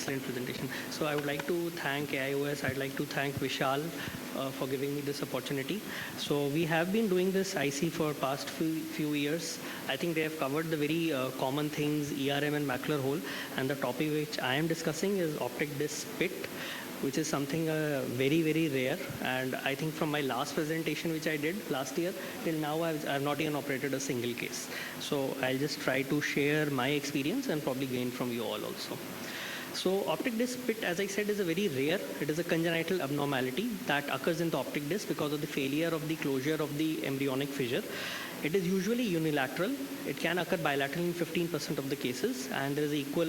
excellent presentation. So I would like to thank AIOS. I'd like to thank Vishal for giving me this opportunity. So we have been doing this IC for past few years. I think they have covered the very common things, ERM and macular hole. And the topic which I am discussing is optic disc pit, which is something very, very rare. And I think from my last presentation, which I did last year, till now, I've not even operated a single case. So I'll just try to share my experience and probably gain from you all also. So optic disc pit, as I said, is a very rare. It is a congenital abnormality that occurs in the optic disc because of the failure of the closure of the embryonic fissure. It is usually unilateral. It can occur bilaterally in 15% of the cases, and there is equal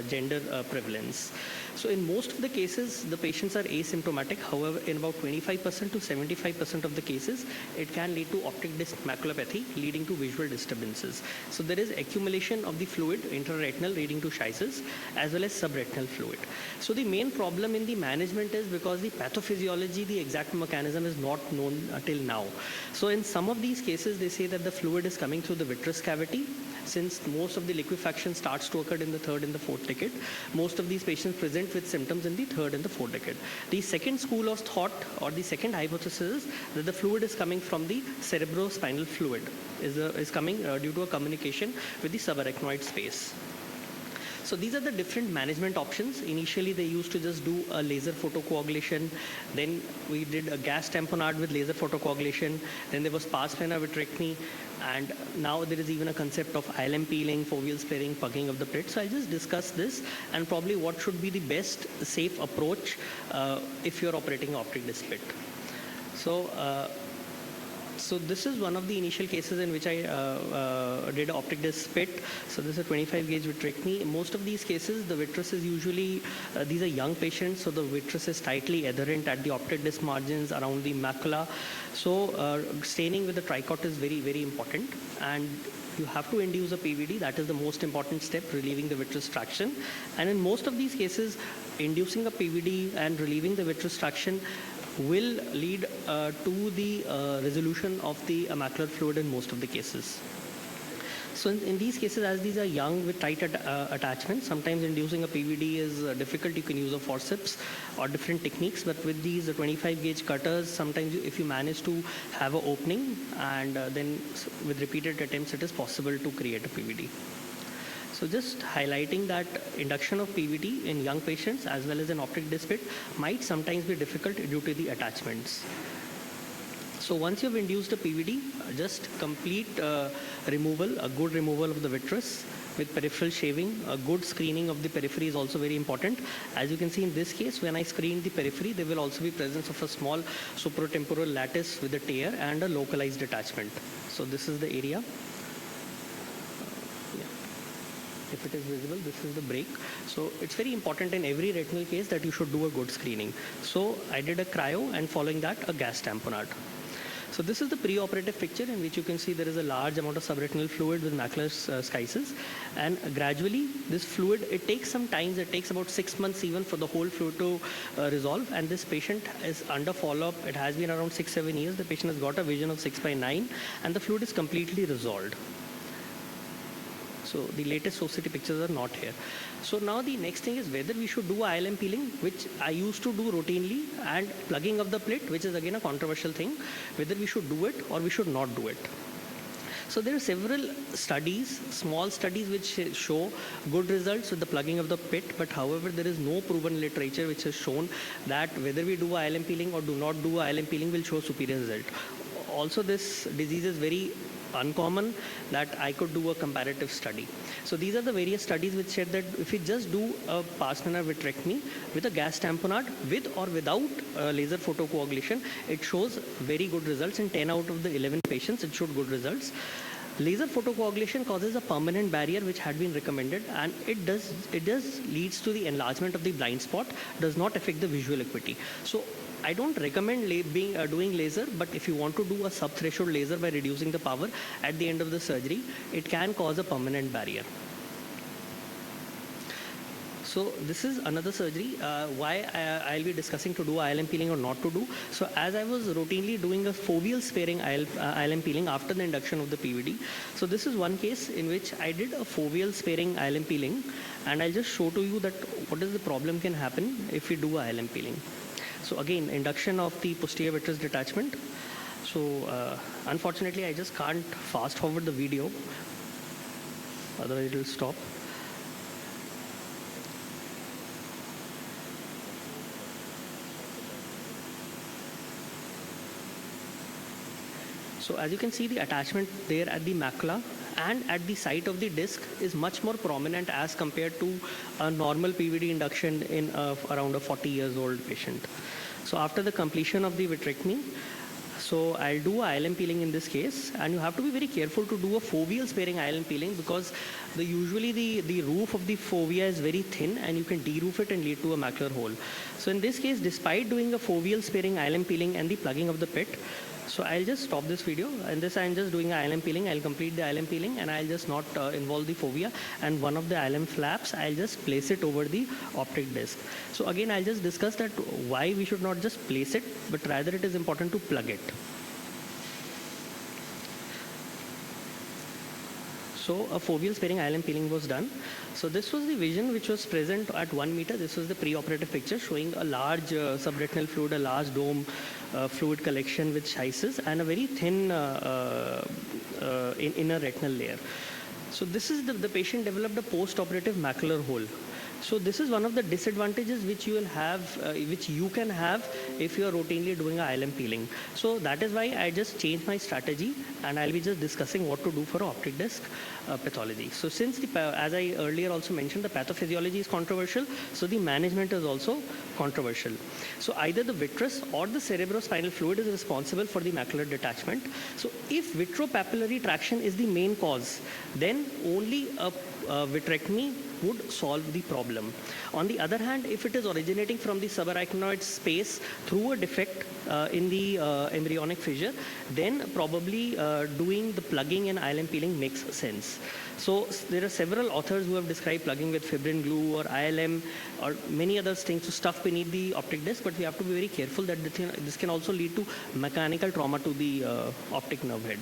gender prevalence. So in most of the cases, the patients are asymptomatic. However, in about 25% to 75% of the cases, it can lead to optic disc maculopathy, leading to visual disturbances. So there is accumulation of the fluid intraretinal leading to schisis, as well as subretinal fluid. So the main problem in the management is because the pathophysiology, the exact mechanism is not known till now. So in some of these cases, they say that the fluid is coming through the vitreous cavity. Since most of the liquefaction starts to occur in the third and the fourth decade, most of these patients present with symptoms in the third and the fourth decade. The second school of thought, or the second hypothesis, is that the fluid is coming from the cerebrospinal fluid, is coming due to a communication with the subarachnoid space. So these are the different management options. Initially, they used to just do a laser photocoagulation. Then we did a gas tamponade with laser photocoagulation. Then there was pars plana vitrectomy. And now there is even a concept of ILM peeling, foveal sparing, pugging of the pit. So I'll just discuss this and probably what should be the best safe approach if you're operating optic disc pit. So this is one of the initial cases in which I did optic disc pit. So this is a 25 gauge vitrectomy. Most of these cases, the vitreous is usually, these are young patients, so the vitreous is tightly adherent at the optic disc margins around the macula. So staining with the tricot is very, very important. And you have to induce a PVD. That is the most important step, relieving the vitreous traction. And in most of these cases, inducing a PVD and relieving the vitreous traction will lead to the resolution of the macular fluid in most of the cases. So in these cases, as these are young with tight attachments, sometimes inducing a PVD is difficult. You can use a forceps or different techniques, but with these 25 gauge cutters, sometimes if you manage to have an opening, and then with repeated attempts, it is possible to create a PVD. So just highlighting that induction of PVD in young patients as well as in optic disc pit might sometimes be difficult due to the attachments. So once you've induced a PVD, just complete removal, a good removal of the vitreous with peripheral shaving. A good screening of the periphery is also very important. As you can see in this case, when I screen the periphery, there will also be presence of a small supratemporal lattice with a tear and a localized detachment. So this is the area. If it is visible, this is the break. So it's very important in every retinal case that you should do a good screening. So I did a cryo, and following that, a gas tamponade. So this is the preoperative picture in which you can see there is a large amount of subretinal fluid with macular schisis. And gradually, this fluid, it takes some time. It takes about 6 months even for the whole fluid to resolve. And this patient is under follow-up. It has been around 6-7 years. The patient has got a vision of 6/9, and the fluid is completely resolved. So the latest society pictures are not here. So now the next thing is whether we should do ILM peeling, which I used to do routinely, and plugging of the plit, which is again a controversial thing, whether we should do it or we should not do it. So there are several studies, small studies, which show good results with the plugging of the pit, but however, there is no proven literature which has shown that whether we do ILM peeling or do not do ILM peeling will show superior result. Also, this disease is very uncommon that I could do a comparative study. So these are the various studies which said that if we just do a pars plana vitrectomy with a gas tamponade, with or without laser photocoagulation, it shows very good results. In 10 out of the 11 patients, it showed good results. Laser photocoagulation causes a permanent barrier which had been recommended, and it does leads to the enlargement of the blind spot, does not affect the visual acuity. So I don't recommend doing laser, but if you want to do a sub-threshold laser by reducing the power at the end of the surgery, it can cause a permanent barrier. So this is another surgery. Why I'll be discussing to do ILM peeling or not to do. So as I was routinely doing a foveal sparing ILM peeling after the induction of the PVD. So this is one case in which I did a foveal sparing ILM peeling, and I'll just show to you that what is the problem can happen if we do ILM peeling. So again, induction of the posterior vitreous detachment. So unfortunately, I just can't fast forward the video, otherwise it will stop. So as you can see, the attachment there at the macula and at the site of the disc is much more prominent as compared to a normal PVD induction in around a 40 years old patient. So after the completion of the vitrectomy, so I'll do ILM peeling in this case, and you have to be very careful to do a foveal sparing ILM peeling because usually the roof of the fovea is very thin and you can de-roof it and lead to a macular hole. So in this case, despite doing a foveal sparing ILM peeling and the plugging of the pit, so I'll just stop this video, and this I'm just doing ILM peeling. I'll complete the ILM peeling and I'll just not involve the fovea, and one of the ILM flaps, I'll just place it over the optic disc. So again, I'll just discuss that why we should not just place it, but rather it is important to plug it. So a foveal sparing ILM peeling was done. So this was the vision which was present at 1 meter. This was the pre-operative picture showing a large subretinal fluid, a large dome fluid collection with schisis, and a very thin inner retinal layer. So this is the patient developed a post-operative macular hole. So this is one of the disadvantages which you will have, which you can have if you are routinely doing a ILM peeling. So that is why I just changed my strategy, and I'll be just discussing what to do for optic disc pathology. So since as I earlier also mentioned, the pathophysiology is controversial, so the management is also controversial. So either the vitreous or the cerebrospinal fluid is responsible for the macular detachment. So if vitropapillary traction is the main cause, then only a vitrectomy would solve the problem. On the other hand, if it is originating from the subarachnoid space through a defect in the embryonic fissure, then probably doing the plugging and ILM peeling makes sense. So there are several authors who have described plugging with fibrin glue or ILM or many other things to stuff beneath the optic disc, but we have to be very careful that this can also lead to mechanical trauma to the optic nerve head.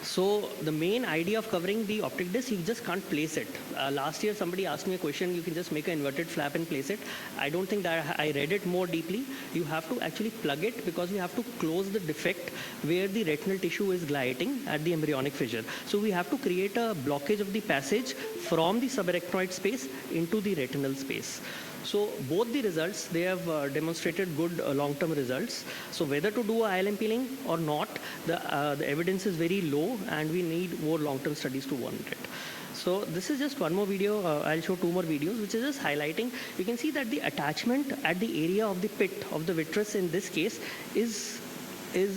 So the main idea of covering the optic disc, you just can't place it. Last year somebody asked me a question, you can just make an inverted flap and place it. I don't think that I read it more deeply. You have to actually plug it because we have to close the defect where the retinal tissue is glyting at the embryonic fissure. So we have to create a blockage of the passage from the subarachnoid space into the retinal space. So both the results, they have demonstrated good long-term results. So whether to do ILM peeling or not, the evidence is very low and we need more long-term studies to warrant it. So this is just one more video. I'll show two more videos, which is just highlighting. You can see that the attachment at the area of the pit of the vitreous in this case is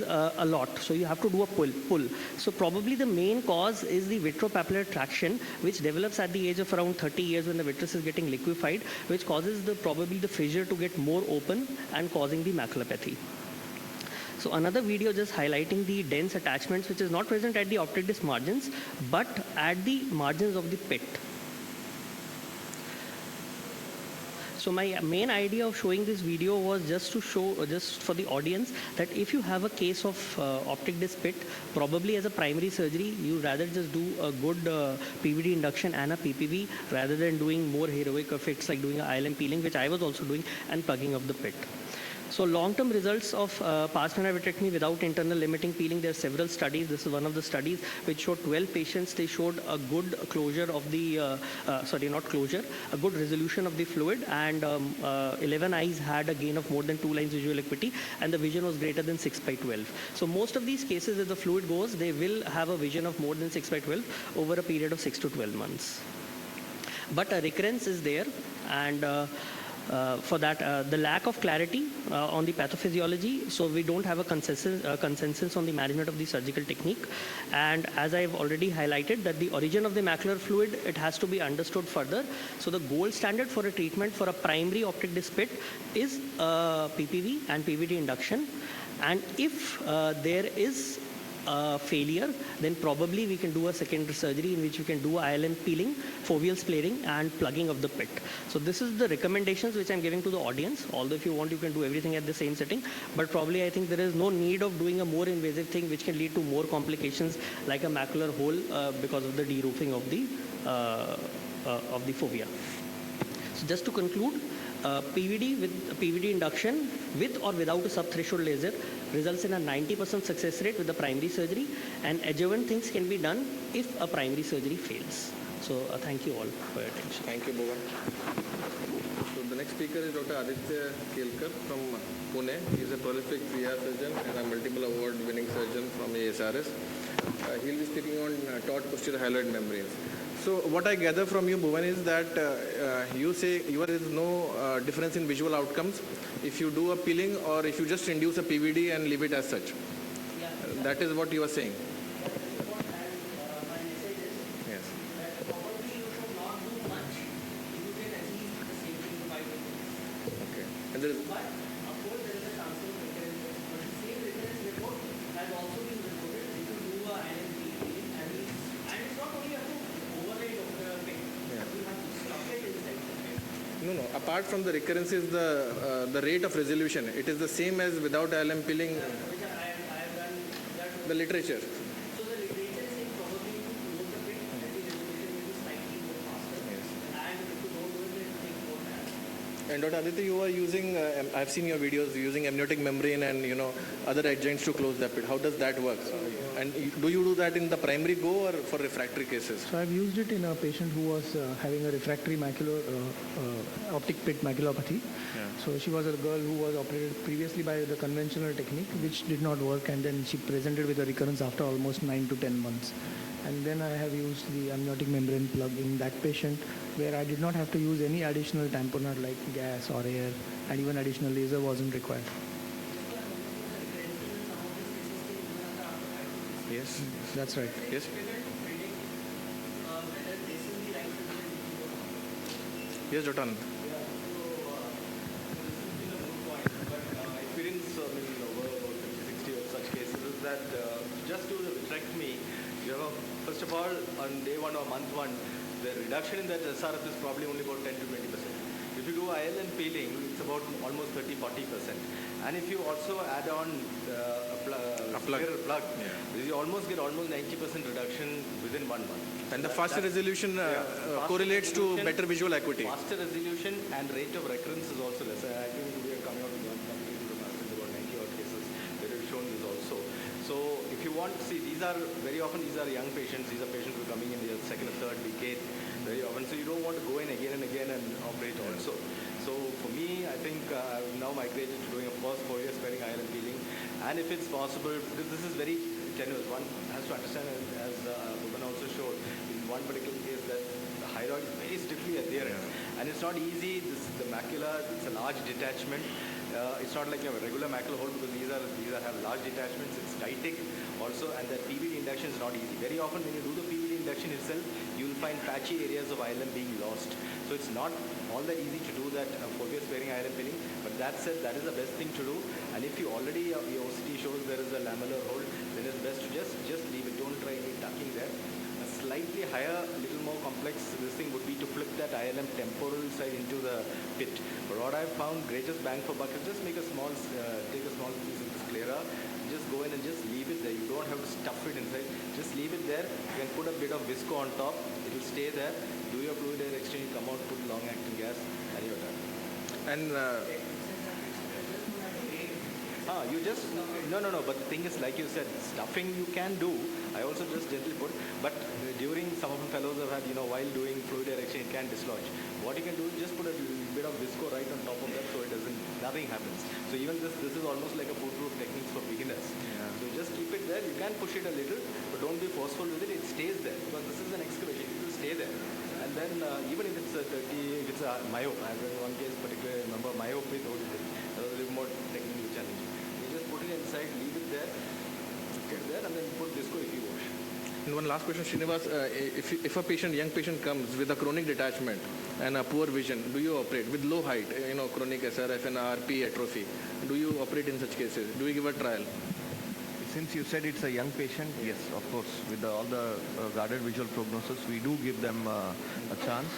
a lot. So you have to do a pull. So probably the main cause is the vitropapillary traction, which develops at the age of around 30 years when the vitreous is getting liquefied, which causes probably the fissure to get more open and causing the maculopathy. So another video just highlighting the dense attachments, which is not present at the optic disc margins, but at the margins of the pit. So my main idea of showing this video was just to show, just for the audience, that if you have a case of optic disc pit, probably as a primary surgery, you rather just do a good PVD induction and a PPV rather than doing more heroic effects like doing a ILM peeling, which I was also doing, and plugging of the pit. So long-term results of pars plana vitrectomy without internal limiting peeling, there are several studies. This is one of the studies which showed 12 patients. They showed a good closure of the, a good resolution of the fluid, and 11 eyes had a gain of more than 2 lines visual acuity, and the vision was greater than 6/12. So most of these cases, if the fluid goes, they will have a vision of more than 6/12 over a period of 6 to 12 months. But a recurrence is there, and for that, the lack of clarity on the pathophysiology, so we don't have a consensus on the management of the surgical technique. And as I've already highlighted, that the origin of the macular fluid, it has to be understood further. So the gold standard for a treatment for a primary optic disc pit is PPV and PVD induction. And if there is failure, then probably we can do a secondary surgery in which we can do ILM peeling, foveal splaining, and plugging of the pit. So this is the recommendations which I'm giving to the audience. Although if you want, you can do everything at the same setting, but probably I think there is no need of doing a more invasive thing which can lead to more complications like a macular hole because of the de-roofing of the fovea. So just to conclude, PVD induction with or without a subthreshold laser results in a 90% success rate with the primary surgery, and adjuvant things can be done if a primary surgery fails. So thank you all for your attention. Thank you, Bhuvan. So the next speaker is Dr. Aditya Kelkar from Pune. He is a prolific VR surgeon and a multiple award-winning surgeon from ASRS. He will be speaking on taut posterior hyaloid membranes. So what I gather from you, Bhuvan, is that you say there is no difference in visual outcomes if you do a peeling or if you just induce a PVD and leave it as such. Yeah, that is what you are saying. my message is Yes. that probably you should not do much. You can achieve the same thing by doing. Okay. And there is, But of course there is a chance of recurrence. But the same recurrence report has also been reported if you do a INP and it's not only have to overlay the pit. Yeah. You have to stuff it inside the pit. no. Apart from the recurrence is the rate of resolution. It is the same as without ILM peeling. Which I have done that. The literature. So the literature is saying probably to close the pit, the resolution will be slightly more faster. Yes. And if you don't do it, it will take more time. And Dr. Aditya, you are using, I've seen your videos using amniotic membrane and other adjuncts to close the pit. How does that work? And do you do that in the primary go or for refractory cases? So I've used it in a patient who was having a refractory macular optic pit maculopathy. Yeah. So she was a girl who was operated previously by the conventional technique, which did not work, and then she presented with a recurrence after almost 9 to 10 months. And then I have used the amniotic membrane plug in that patient, where I did not have to use any additional tamponer like gas or air, and even additional laser wasn't required. Yes. That's right. Yes. Yes, Dr. Anand. Experience in over about 50, 60 of such cases is that just do the vitrectomy, first of all, on day 1 or month 1, the reduction in that SRF is probably only about 10 to 20%. If you do IL and peeling, it's about almost 30-40%. And if you also add on a plug, you almost get almost 90% reduction within 1 month. And the faster resolution correlates to better visual acuity. Faster resolution and rate of recurrence is also less. I think we are coming out with one company to the masters about 90 odd cases where we've shown this also. So if you want to see, these are very often young patients. These are patients who are coming in their second or third decade very often. So you don't want to go in again and again and operate also. So for me, I think I've now migrated to doing a first 4 years sparing IL and peeling. And if it's possible, because this is very tenuous, one has to understand, as Bhuvan also showed, in one particular case that the hyaloid is very stiffly adherent. And it's not easy. The macula, it's a large detachment. It's not like you have a regular macular hole because these have large detachments. It's tightic also, and that PVD induction is not easy. Very often when you do the PVD induction itself, you will find patchy areas of ILM being lost. So it's not all that easy to do that focus sparing ILM peeling. But that said, that is the best thing to do. And if you already your OCT shows there is a lamellar hole, then it's best to just leave it. Don't try any tucking there. A slightly higher, little more complex this thing would be to flip that ILM temporal side into the pit. But what I've found greatest bang for buck is just make take a small piece of this sclera, just go in and just leave it there. You don't have to stuff it inside. Just leave it there. You can put a bit of visco on top. It will stay there. Do your fluid air exchange, come out, put long-acting gas, and you're done. And you just no. But the thing is, like you said, stuffing you can do. I also just gently put. But during some of the fellows have had, while doing fluid air exchange, it can dislodge. What you can do is just put a bit of visco right on top of that, so nothing happens. So even this is almost like a foolproof technique for beginners. Yeah. So just keep it there. You can push it a little, but don't be forceful with it. It stays there because this is an excavation. It will stay there. And then even if it's a myope, I have one case particularly, I remember myope with OD. That was a little more technically challenging. You just put it inside, leave it there, get there, and then put visco if you wash. And one last question, Srinivas. If a young patient comes with a chronic detachment and a poor vision, do you operate with low height, chronic SRF and RP atrophy? Do you operate in such cases? Do you give a trial? since you said it's a young patient, yes, of course, with all the guarded visual prognosis, we do give them a chance.